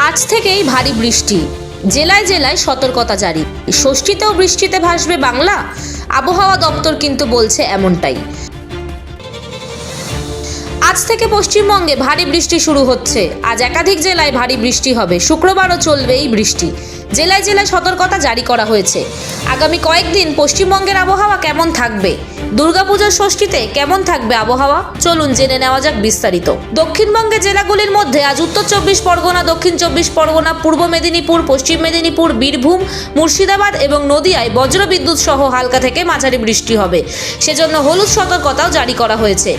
আজ থেকেই ভারী বৃষ্টি, জেলায় জেলায় সতর্কতা জারি। ষষ্ঠীতেও বৃষ্টিতে ভাসবে বাংলা, আবহাওয়া দপ্তর কিন্তু বলছে এমনটাই। আজ থেকে পশ্চিমবঙ্গে ভারী বৃষ্টি শুরু হচ্ছে। আজ একাধিক জেলায় ভারী বৃষ্টি হবে, শুক্রবারও চলবে এই বৃষ্টি। জেলায় জেলায় সতর্কতা জারি করা হয়েছে। আগামী কয়েকদিন পশ্চিমবঙ্গের আবহাওয়া কেমন থাকবে, দুর্গাপুজোর ষষ্ঠীতে কেমন থাকবে আবহাওয়া, চলুন জেনে নেওয়া যাক বিস্তারিত। দক্ষিণবঙ্গের জেলাগুলির মধ্যে আজ উত্তর চব্বিশ পরগনা, দক্ষিণ চব্বিশ পরগনা, পূর্ব মেদিনীপুর, পশ্চিম মেদিনীপুর, বীরভূম, মুর্শিদাবাদ এবং নদিয়ায় বজ্রবিদ্যুৎ সহ হালকা থেকে মাঝারি বৃষ্টি হবে। সেজন্য হলুদ সতর্কতাও জারি করা হয়েছে।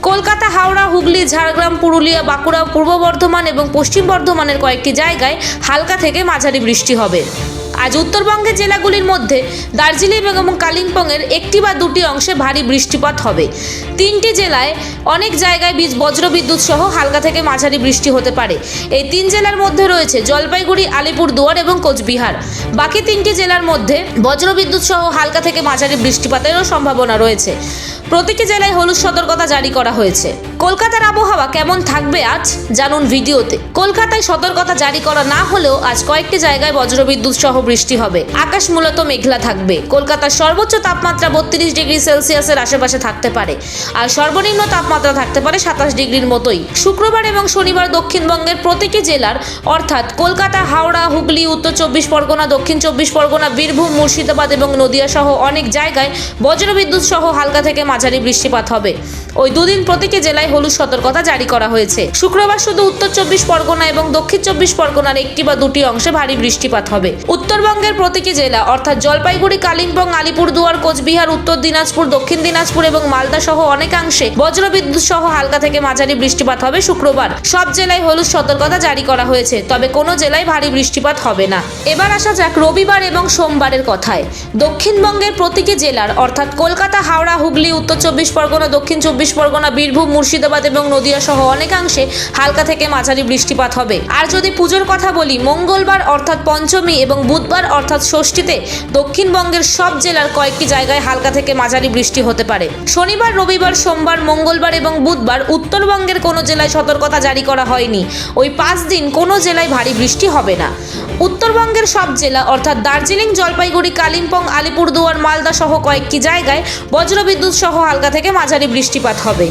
কলকাতা, হাওড়া, হুগলি, ঝাড়গ্রাম, পুরুলিয়া, বাঁকুড়া, পূর্ব বর্ধমান এবং পশ্চিম বর্ধমানের কয়েকটি জায়গায় হালকা থেকে মাঝারি বৃষ্টি হবে। আজ উত্তরবঙ্গের জেলাগুলির মধ্যে দার্জিলিং এবং কালিম্পংয়ের একটি বা দুটি অংশে ভারী বৃষ্টিপাত হবে। তিনটি জেলায় অনেক জায়গায় বজ্রবিদ্যুৎ সহ হালকা থেকে মাঝারি বৃষ্টি হতে পারে। এই তিন জেলার মধ্যে রয়েছে জলপাইগুড়ি, আলিপুরদুয়ার এবং কোচবিহার। বাকি তিনটি জেলার মধ্যে বজ্রবিদ্যুৎ সহ হালকা থেকে মাঝারি বৃষ্টিপাতেরও সম্ভাবনা রয়েছে। প্রতিটি জেলায় হলুদ সতর্কতা জারি করা হয়েছে। কলকাতার আবহাওয়া কেমন থাকবে আজ জানুন ভিডিওতে। কলকাতায় সতর্কতা জারি করা না হলেও আজ কয়েকটি জায়গায় বজ্রবিদ্যুৎ সহ বৃষ্টি হবে। আকাশ মূলত মেঘলা থাকবে। কলকাতার সর্বোচ্চ তাপমাত্রা 32 ডিগ্রি সেলসিয়াসের আশেপাশে থাকতে পারে, আর সর্বনিম্ন তাপমাত্রা থাকতে পারে 27 ডিগ্রির মতোই। শুক্রবার এবং শনিবার দক্ষিণবঙ্গের প্রতিটি জেলার অর্থাৎ কলকাতা, হাওড়া, হুগলি, উত্তর চব্বিশ পরগনা, দক্ষিণ চব্বিশ পরগনা, বীরভূম, মুর্শিদাবাদ এবং নদিয়া সহ অনেক জায়গায় বজ্রবিদ্যুৎ সহ হালকা থেকে মাঝারি বৃষ্টিপাত হবে। ওই দুদিন প্রতিটি জেলায় হলুদ সতর্কতা জারি করা হয়েছে। শুক্রবার শুধু উত্তর চব্বিশ পরগনা এবং দক্ষিণ চব্বিশ পরগনার একটি বা দুটি অংশে ভারী বৃষ্টিপাত হবে। উত্তরবঙ্গের প্রতিটি জেলা অর্থাৎ জলপাইগুড়ি, কালিম্পং, আলিপুরদুয়ার, কোচবিহার, উত্তর দিনাজপুর, দক্ষিণ দিনাজপুর এবং মালদা সহ অনেকাংশে বজ্রবিদ্যুৎ সহ হালকা থেকে মাঝারি বৃষ্টিপাত হবে শুক্রবার। সব জেলায় হলুদ সতর্কতা জারি করা হয়েছে, তবে কোনো জেলায় ভারী বৃষ্টিপাত হবে না। এবার আসা যাক রবিবার এবং সোমবারের কথায়। দক্ষিণবঙ্গের প্রতিটি জেলার অর্থাৎ কলকাতা, হাওড়া, হুগলি, উত্তর চব্বিশ পরগনা, দক্ষিণ চব্বিশ পরগনা, বীরভূম, মুর্শিদাবাদ এবং নদিয়া সহ অনেকাংশে হালকা থেকে মাঝারি বৃষ্টিপাত হবে। আর যদি পুজোর কথা বলি, মঙ্গলবার অর্থাৎ পঞ্চমী এবং বুধবার অর্থাৎ ষষ্ঠীতে দক্ষিণবঙ্গের সব জেলার কয়েকটি জায়গায় হালকা থেকে মাঝারি বৃষ্টি হতে পারে। শনিবার, রবিবার, সোমবার, মঙ্গলবার এবং বুধবার উত্তরবঙ্গের কোনো জেলায় সতর্কতা জারি করা হয়নি। ওই 5 দিন কোনো জেলায় ভারী বৃষ্টি হবে না। উত্তরবঙ্গের সব জেলা অর্থাৎ দার্জিলিং, জলপাইগুড়ি, কালিম্পং, আলিপুরদুয়ার, মালদা সহ কয়েকটি জায়গায় বজ্রবিদ্যুৎ সহ হালকা থেকে মাঝারি বৃষ্টিপাত হবে।